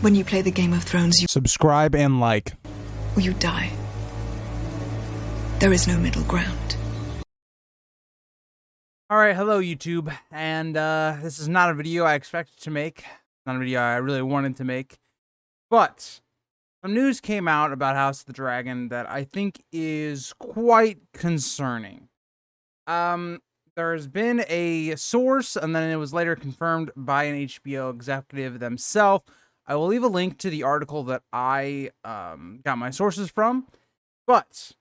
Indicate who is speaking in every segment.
Speaker 1: When you play the Game of Thrones, you
Speaker 2: Subscribe and like.
Speaker 1: or you die. There is no middle ground.
Speaker 2: Alright, hello YouTube, and this is not a video I expected to make, not a video I really wanted to make, but some news came out about House of the Dragon that I think is quite concerning. There's been a source, and then it was later confirmed by an HBO executive themselves. I will leave a link to the article that I got my sources from, but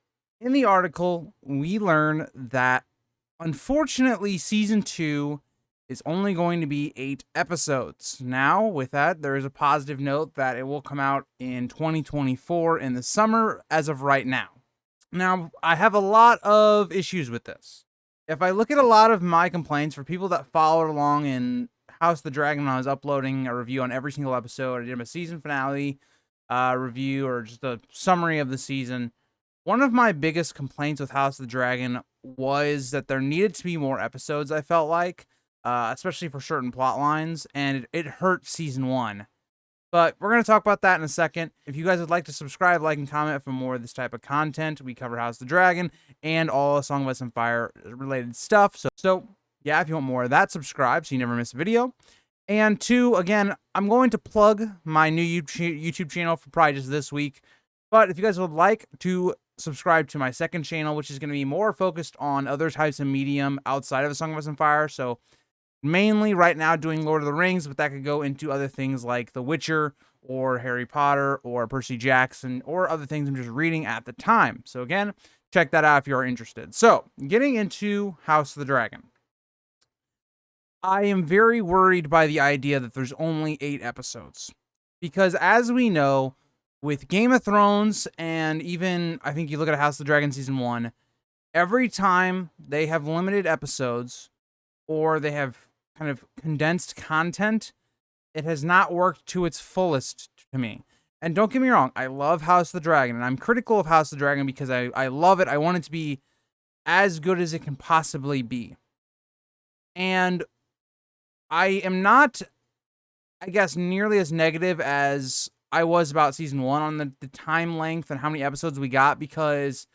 Speaker 2: in the article, we learn that unfortunately, Season 2 is only going to be 8 episodes. Now, with that, there is a positive note that it will come out in 2024 in the summer as of right now. Now, I have a lot of issues with this. If I look at a lot of my complaints for people that followed along in House of the Dragon when I was uploading a review on every single episode, I did a season finale review or just a summary of the season. One of my biggest complaints with House of the Dragon was that there needed to be more episodes, I felt like, especially for certain plot lines, and it hurt Season 1. But we're going to talk about that in a second. If you guys would like to subscribe, like, and comment for more of this type of content, we cover House of the Dragon and all Song of Ice and Fire related stuff. So yeah, if you want more of that, subscribe so you never miss a video. And 2, again, I'm going to plug my new YouTube channel for probably just this week. But if you guys would like to subscribe to my second channel, which is going to be more focused on other types of medium outside of the Song of Ice and Fire. So mainly right now doing Lord of the Rings, but that could go into other things like The Witcher or Harry Potter or Percy Jackson or other things I'm just reading at the time. So again, check that out if you are interested. So getting into House of the Dragon. I am very worried by the idea that there's only 8 episodes. Because as we know, with Game of Thrones, and even, I think you look at House of the Dragon Season 1, every time they have limited episodes, or they have kind of condensed content, it has not worked to its fullest to me. And don't get me wrong, I love House of the Dragon, and I'm critical of House of the Dragon because I love it. I want it to be as good as it can possibly be. And I am not, I guess, nearly as negative as I was about Season 1 on the time length and how many episodes we got, because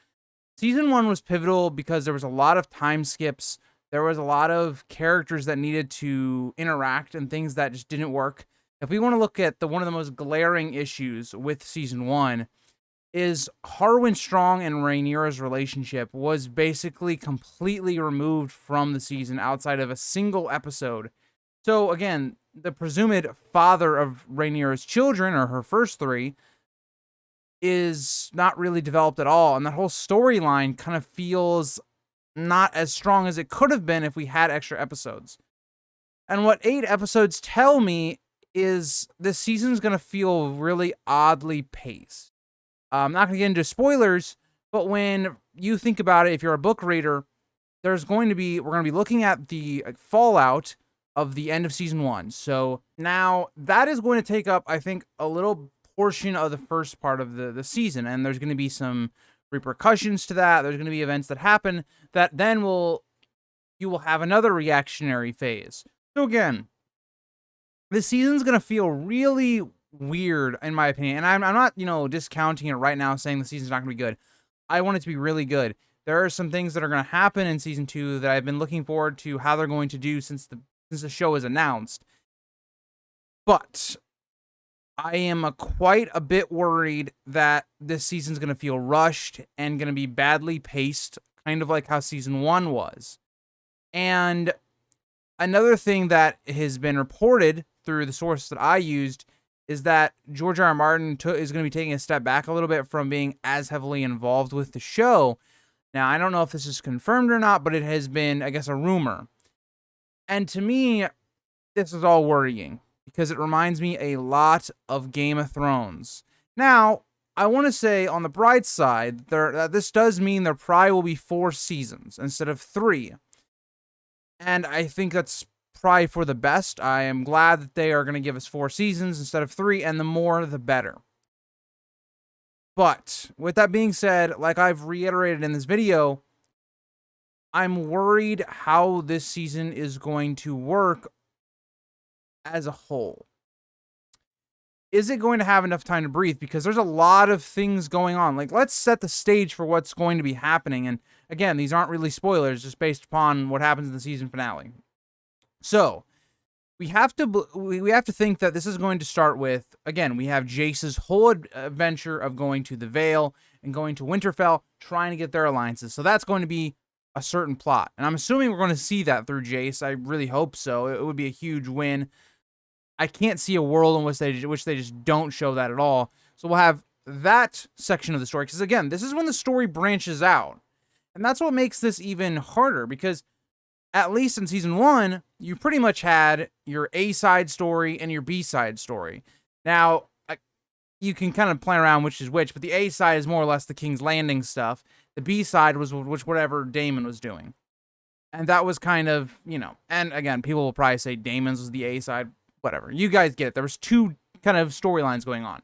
Speaker 2: Season 1 was pivotal because there was a lot of time skips. There was a lot of characters that needed to interact and things that just didn't work. If we want to look at one of the most glaring issues with Season 1 is Harwin Strong and Rhaenyra's relationship was basically completely removed from the season outside of a single episode. So again, the presumed father of Rhaenyra's children, or her first 3, is not really developed at all. And that whole storyline kind of feels not as strong as it could have been if we had extra episodes. And what 8 episodes tell me is this season's going to feel really oddly paced. I'm not going to get into spoilers, but when you think about it, if you're a book reader, we're going to be looking at the fallout of the end of Season 1. So now that is going to take up, I think, a little portion of the first part of the season, and there's going to be some repercussions to that. There's going to be events that happen that then you will have another reactionary phase. So again, this season's going to feel really weird in my opinion, and I'm not, discounting it right now saying the season's not going to be good. I want it to be really good. There are some things that are going to happen in Season 2 that I've been looking forward to how they're going to do since the show is announced. But I am quite a bit worried that this season's going to feel rushed and going to be badly paced, kind of like how Season 1 was. And another thing that has been reported through the source that I used is that George R. R. Martin is going to be taking a step back a little bit from being as heavily involved with the show. Now, I don't know if this is confirmed or not, but it has been, I guess, a rumor. And to me, this is all worrying because it reminds me a lot of Game of Thrones. Now, I want to say on the bright side, this does mean there probably will be 4 seasons instead of 3. And I think that's probably for the best. I am glad that they are going to give us 4 seasons instead of 3, and the more, the better. But with that being said, like I've reiterated in this video, I'm worried how this season is going to work as a whole. is it going to have enough time to breathe? Because there's a lot of things going on. Like, let's set the stage for what's going to be happening. And again, these aren't really spoilers, just based upon what happens in the season finale. So we have to think that this is going to start with, again, we have Jace's whole adventure of going to the Vale and going to Winterfell, trying to get their alliances. So that's going to be a certain plot. And I'm assuming we're going to see that through Jace. I really hope so. It would be a huge win. I can't see a world in which they just don't show that at all. So we'll have that section of the story. Because again, this is when the story branches out. And that's what makes this even harder. Because at least in season 1, you pretty much had your A-side story and your B-side story. Now, you can kind of plan around which is which. But the A-side is more or less the King's Landing stuff. The B-side was whatever Daemon was doing. And that was kind of, you know. And again, people will probably say Daemon's was the A-side. Whatever. You guys get it. There was 2 kind of storylines going on.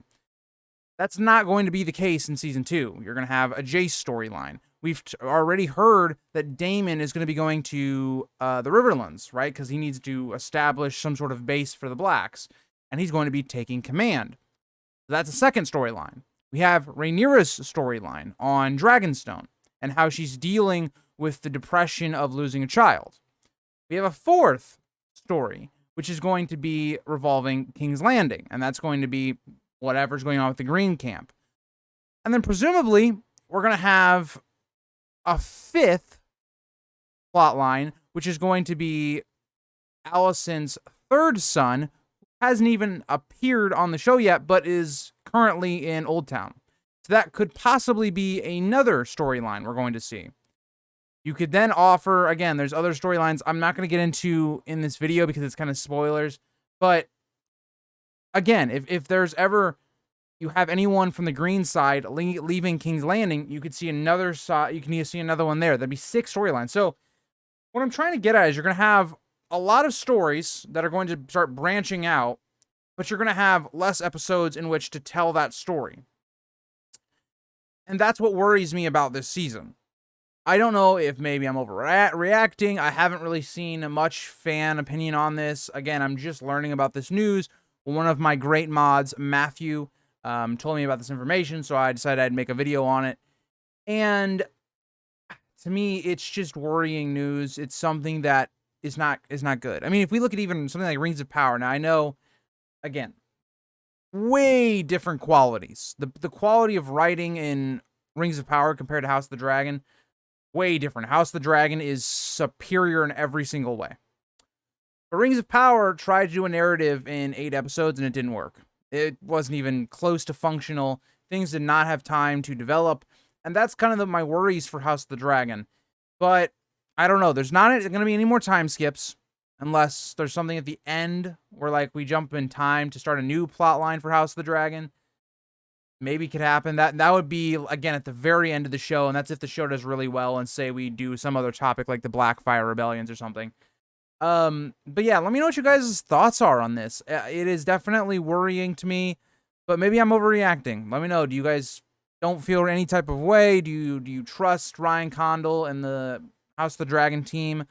Speaker 2: That's not going to be the case in season 2. You're going to have a Jace storyline. We've already heard that Daemon is going to be going to the Riverlands, right? Because he needs to establish some sort of base for the Blacks. And he's going to be taking command. So that's a second storyline. We have Rhaenyra's storyline on Dragonstone and how she's dealing with the depression of losing a child. We have a fourth story, which is going to be revolving King's Landing. And that's going to be whatever's going on with the Green Camp. And then presumably, we're going to have a fifth plot line, which is going to be Alicent's third son, who hasn't even appeared on the show yet, but is currently in Oldtown. So that could possibly be another storyline we're going to see. You could then offer, again, there's other storylines I'm not going to get into in this video because it's kind of spoilers. But again, if there's ever, you have anyone from the green side leaving King's Landing, you could see another side, you can see another one there. That'd be 6 storylines. So what I'm trying to get at is you're going to have a lot of stories that are going to start branching out, but you're going to have less episodes in which to tell that story. And that's what worries me about this season. I don't know if maybe I'm overreacting. I haven't really seen much fan opinion on this. Again, I'm just learning about this news. One of my great mods, Matthew, told me about this information, so I decided I'd make a video on it. And to me, it's just worrying news. It's something that is not good. I mean, if we look at even something like Rings of Power, now I know, again, way different qualities. The quality of writing in Rings of Power compared to House of the Dragon, way different. House of the Dragon is superior in every single way. But Rings of Power tried to do a narrative in 8 episodes and it didn't work. It wasn't even close to functional. Things did not have time to develop. And that's kind of my worries for House of the Dragon. But I don't know. There's not going to be any more time skips unless there's something at the end where like we jump in time to start a new plot line for House of the Dragon. Maybe could happen. That would be, again, at the very end of the show, and that's if the show does really well and say we do some other topic like the Blackfire Rebellions or something. But yeah, let me know what you guys' thoughts are on this. It is definitely worrying to me, but maybe I'm overreacting. Let me know. Do you guys don't feel any type of way? Do you trust Ryan Condal and the House of the Dragon team?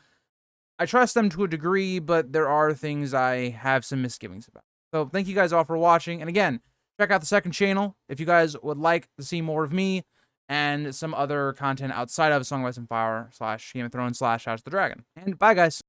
Speaker 2: I trust them to a degree, but there are things I have some misgivings about. So thank you guys all for watching. And again, check out the second channel if you guys would like to see more of me and some other content outside of Song of Ice and Fire / Game of Thrones / House of the Dragon. And bye, guys.